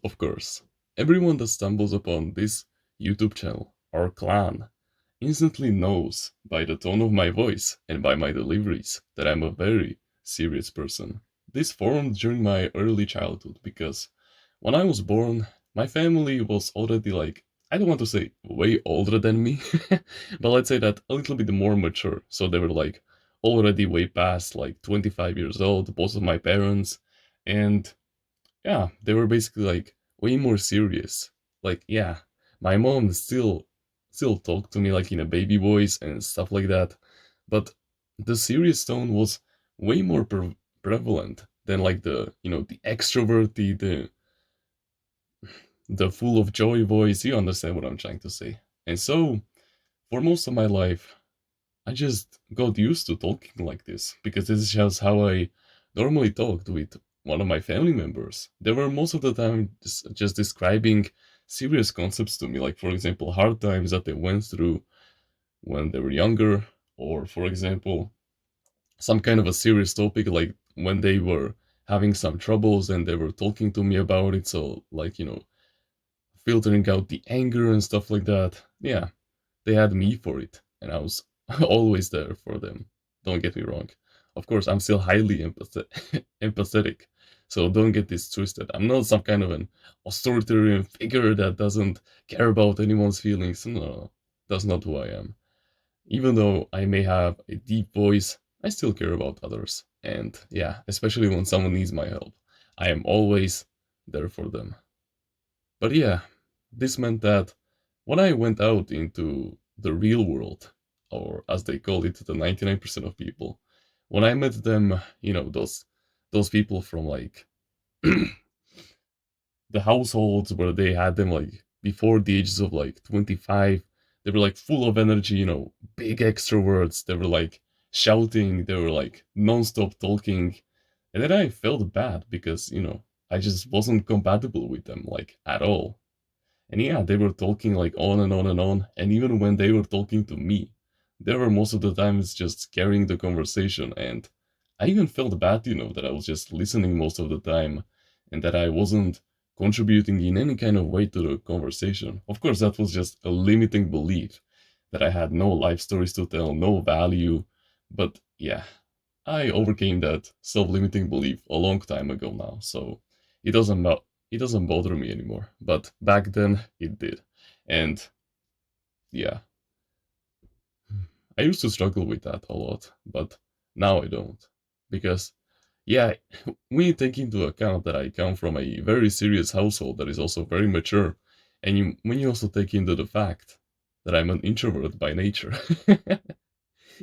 Of course, everyone that stumbles upon this YouTube channel or clan instantly knows by the tone of my voice and by my deliveries that I'm a very serious person. This formed during my early childhood because when I was born, my family was already like, I don't want to say way older than me, but let's say that a little bit more mature. So they were like already way past like 25 years old, both of my parents. And yeah, they were basically like way more serious. Like, yeah, my mom still talked to me like in a baby voice and stuff like that, but the serious tone was way more prevalent than like the extroverted, the full of joy voice. You understand what I'm trying to say? And so, for most of my life, I just got used to talking like this because this is just how I normally talked with one of my family members. They were most of the time just describing serious concepts to me, like, for example, hard times that they went through when they were younger, or, for example, some kind of a serious topic, like when they were having some troubles and they were talking to me about it. So, like, filtering out the anger and stuff like that. Yeah, they had me for it, and I was always there for them. Don't get me wrong. Of course, I'm still highly empathetic, so don't get this twisted. I'm not some kind of an authoritarian figure that doesn't care about anyone's feelings. No, that's not who I am. Even though I may have a deep voice, I still care about others. And yeah, especially when someone needs my help, I am always there for them. But yeah, this meant that when I went out into the real world, or as they call it, the 99% of people, when I met them, those people from like the households where they had them like before the ages of like 25, they were like full of energy, big extroverts. They were like shouting, they were like non-stop talking. And then I felt bad because, I just wasn't compatible with them like at all. And yeah, they were talking like on and on and on. And even when they were talking to me, they were most of the times just carrying the conversation. And I even felt bad, that I was just listening most of the time and that I wasn't contributing in any kind of way to the conversation. Of course, that was just a limiting belief that I had no life stories to tell, no value. But yeah, I overcame that self-limiting belief a long time ago now. So it doesn't it doesn't bother me anymore. But back then it did. And yeah, I used to struggle with that a lot, but now I don't. Because yeah, when you take into account that I come from a very serious household that is also very mature, and when you also take into the fact that I'm an introvert by nature,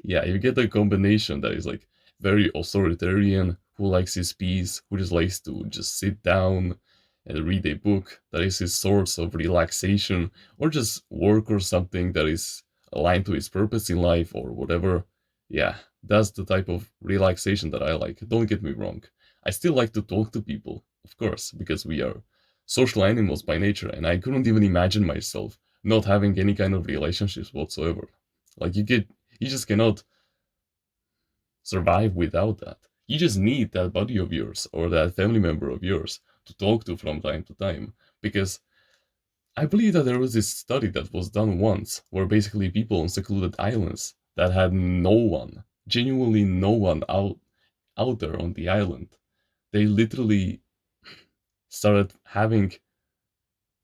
yeah, you get a combination that is like very authoritarian, who likes his peace, who just likes to just sit down and read a book that is his source of relaxation, or just work or something that is aligned to his purpose in life or whatever. Yeah, that's the type of relaxation that I like. Don't get me wrong. I still like to talk to people, of course, because we are social animals by nature, and I couldn't even imagine myself not having any kind of relationships whatsoever. Like you just cannot survive without that. You just need that buddy of yours or that family member of yours to talk to from time to time. Because I believe that there was this study that was done once where basically people on secluded islands that had no one, genuinely no one out there on the island, they literally started having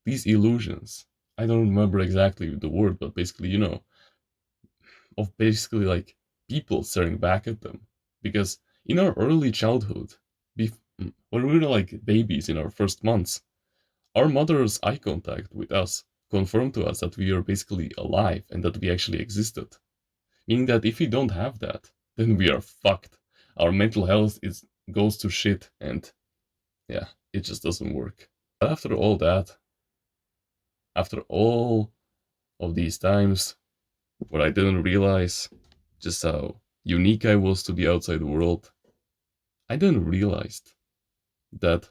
these illusions. I don't remember exactly the word, but basically, of basically like people staring back at them. Because in our early childhood, when we were like babies in our first months, our mother's eye contact with us confirmed to us that we are basically alive and that we actually existed. Meaning that if we don't have that, then we are fucked. Our mental health is goes to shit, and yeah, it just doesn't work. But after all that, after all of these times where I didn't realize just how unique I was to the outside world, I then realized that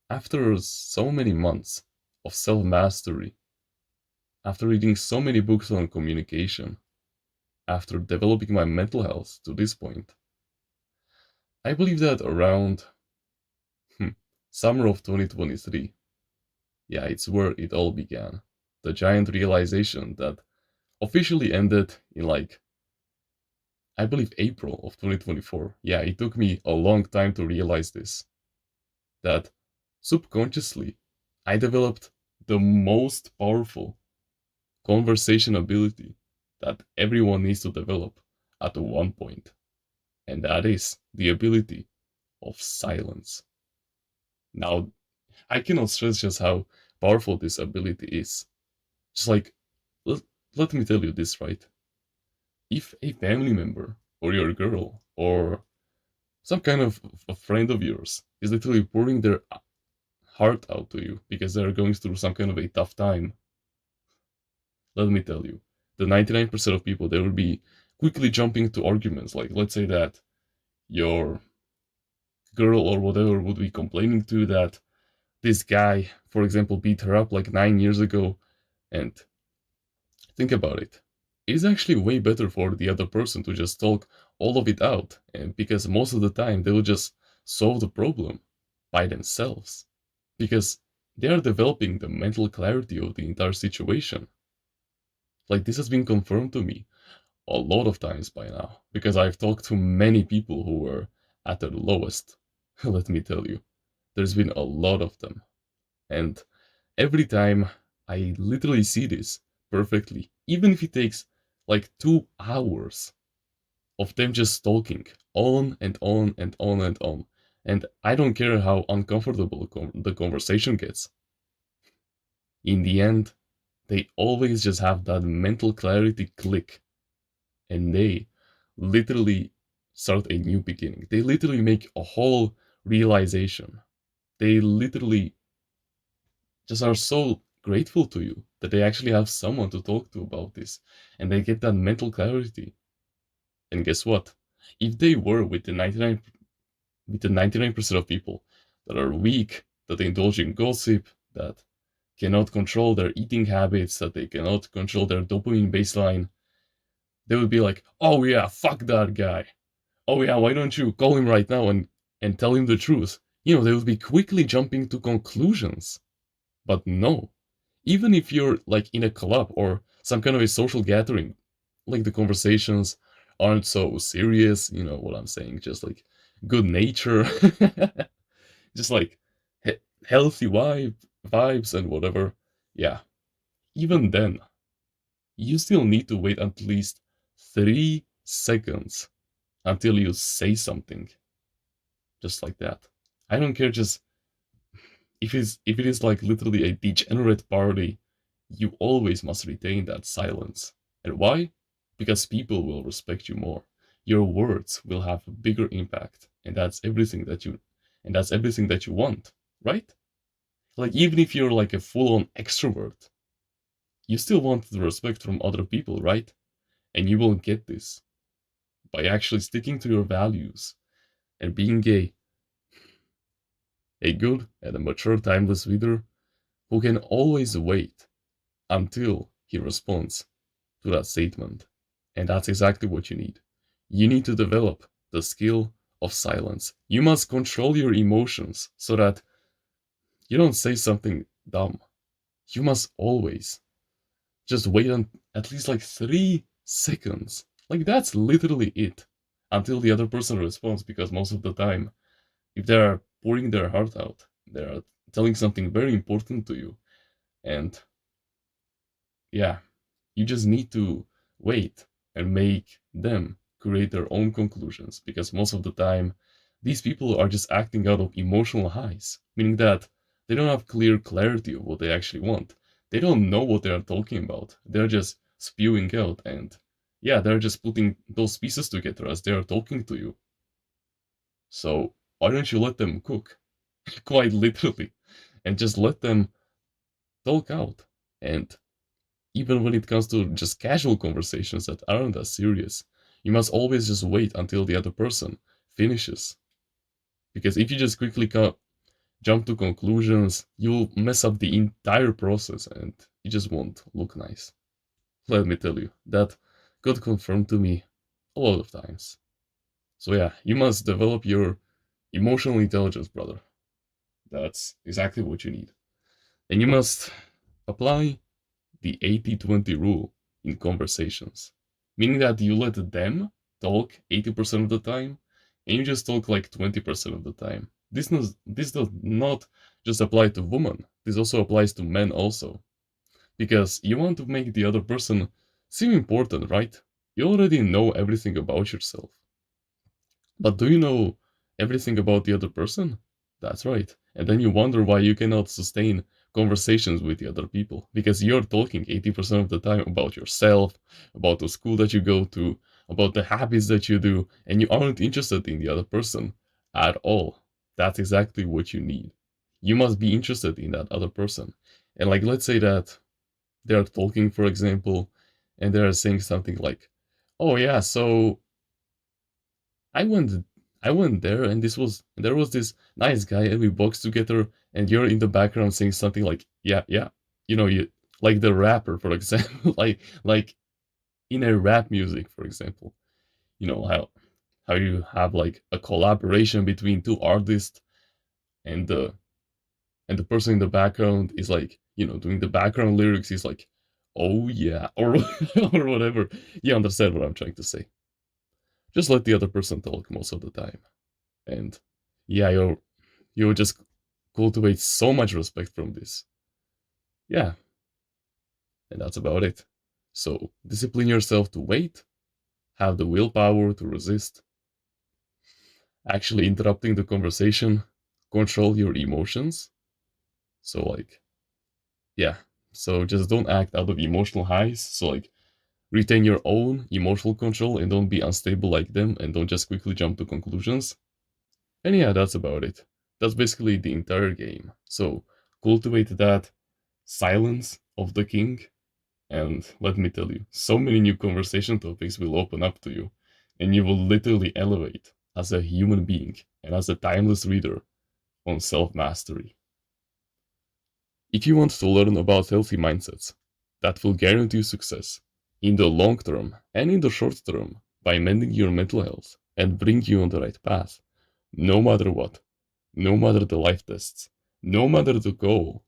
after so many months of self mastery, after reading so many books on communication, after developing my mental health to this point, I believe that around hmm, summer of 2023, Yeah, it's where it all began. The giant realization that officially ended in like, I believe April of 2024. Yeah, it took me a long time to realize this. That subconsciously, I developed the most powerful conversation ability that everyone needs to develop at one point, and that is the ability of silence. Now, I cannot stress just how powerful this ability is. Just like, let, let me tell you this, right? If a family member, or your girl, or some kind of a friend of yours is literally pouring their heart out to you because they're going through some kind of a tough time, let me tell you, the 99% of people, they will be quickly jumping to arguments. Like, let's say that your girl or whatever would be complaining to you that this guy, for example, beat her up like 9 years ago. And think about it. It's actually way better for the other person to just talk all of it out. And because most of the time they will just solve the problem by themselves. Because they are developing the mental clarity of the entire situation. Like this has been confirmed to me a lot of times by now. Because I've talked to many people who were at their lowest. Let me tell you. There's been a lot of them. And every time I literally see this perfectly, even if it takes like 2 hours of them just talking on and on and on and on. And I don't care how uncomfortable the conversation gets. In the end, they always just have that mental clarity click and they literally start a new beginning. They literally make a whole realization. They literally just are so grateful to you that they actually have someone to talk to about this and they get that mental clarity. And guess what? If they were with the 99% of people that are weak, that indulge in gossip, that cannot control their eating habits, that they cannot control their dopamine baseline, they would be like, "Oh yeah, fuck that guy. Oh yeah, why don't you call him right now and tell him the truth?" They would be quickly jumping to conclusions. But no, even if you're like in a club or some kind of a social gathering, like the conversations aren't so serious, you know what I'm saying, just like good nature, just like healthy vibes and whatever. Yeah, even then, you still need to wait at least 3 seconds until you say something, just like that. I don't care, just if it is like literally a degenerate party, you always must retain that silence. And why? Because people will respect you more. Your words will have a bigger impact, and that's everything that you want, right? Like even if you're like a full-on extrovert, you still want the respect from other people, right? And you will get this by actually sticking to your values and being a good and a mature timeless leader who can always wait until he responds to that statement. And that's exactly what you need. You need to develop the skill of silence. You must control your emotions so that you don't say something dumb. You must always just wait at least like 3 seconds. Like that's literally it until the other person responds, because most of the time, if they are pouring their heart out, they are telling something very important to you. And yeah, you just need to wait and make them create their own conclusions, because most of the time these people are just acting out of emotional highs, meaning that they don't have clear clarity of what they actually want. They don't know what they are talking about. They're just spewing out, and yeah, they're just putting those pieces together as they are talking to you. So why don't you let them cook? Quite literally, and just let them talk out. And even when it comes to just casual conversations that aren't as serious, you must always just wait until the other person finishes. Because if you just quickly jump to conclusions, you'll mess up the entire process and it just won't look nice. Let me tell you, that got confirmed to me a lot of times. So yeah, you must develop your emotional intelligence, brother. That's exactly what you need. And you must apply the 80-20 rule in conversations, meaning that you let them talk 80% of the time and you just talk like 20% of the time. This does not just apply to women, this also applies to men also. Because you want to make the other person seem important, right? You already know everything about yourself. But do you know everything about the other person? That's right. And then you wonder why you cannot sustain conversations with the other people. Because you're talking 80% of the time about yourself, about the school that you go to, about the habits that you do, and you aren't interested in the other person at all. That's exactly what you need. You must be interested in that other person. And like, let's say that they're talking, for example, and they're saying something like, "Oh yeah, so I went I went there and there was this nice guy and we boxed together and you're in the background saying something like yeah yeah you like the rapper for example like in a rap music for example you know how you have like a collaboration between two artists and the person in the background is like doing the background lyrics is like oh yeah or or whatever. You understand what I'm trying to say. Just let the other person talk most of the time. And yeah, you'll just cultivate so much respect from this. Yeah, and that's about it. So discipline yourself to wait, have the willpower to resist, actually interrupting the conversation, control your emotions. So like, yeah. So just don't act out of emotional highs. So like retain your own emotional control and don't be unstable like them and don't just quickly jump to conclusions. And yeah, that's about it. That's basically the entire game. So cultivate that silence of the king, and let me tell you, so many new conversation topics will open up to you, and you will literally elevate as a human being and as a timeless reader on self mastery. If you want to learn about healthy mindsets that will guarantee you success in the long term and in the short term by mending your mental health and bring you on the right path, no matter what, no matter the life tests, no matter the goal,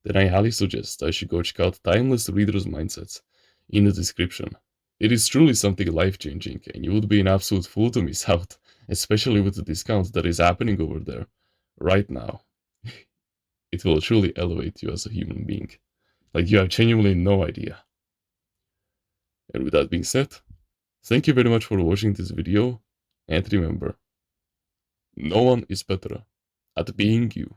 then I highly suggest I should go check out Timeless Reader's Mindsets in the description. It is truly something life changing, and you would be an absolute fool to miss out, especially with the discount that is happening over there right now. It will truly elevate you as a human being. Like you have genuinely no idea. And with that being said, thank you very much for watching this video, and remember, no one is better at being you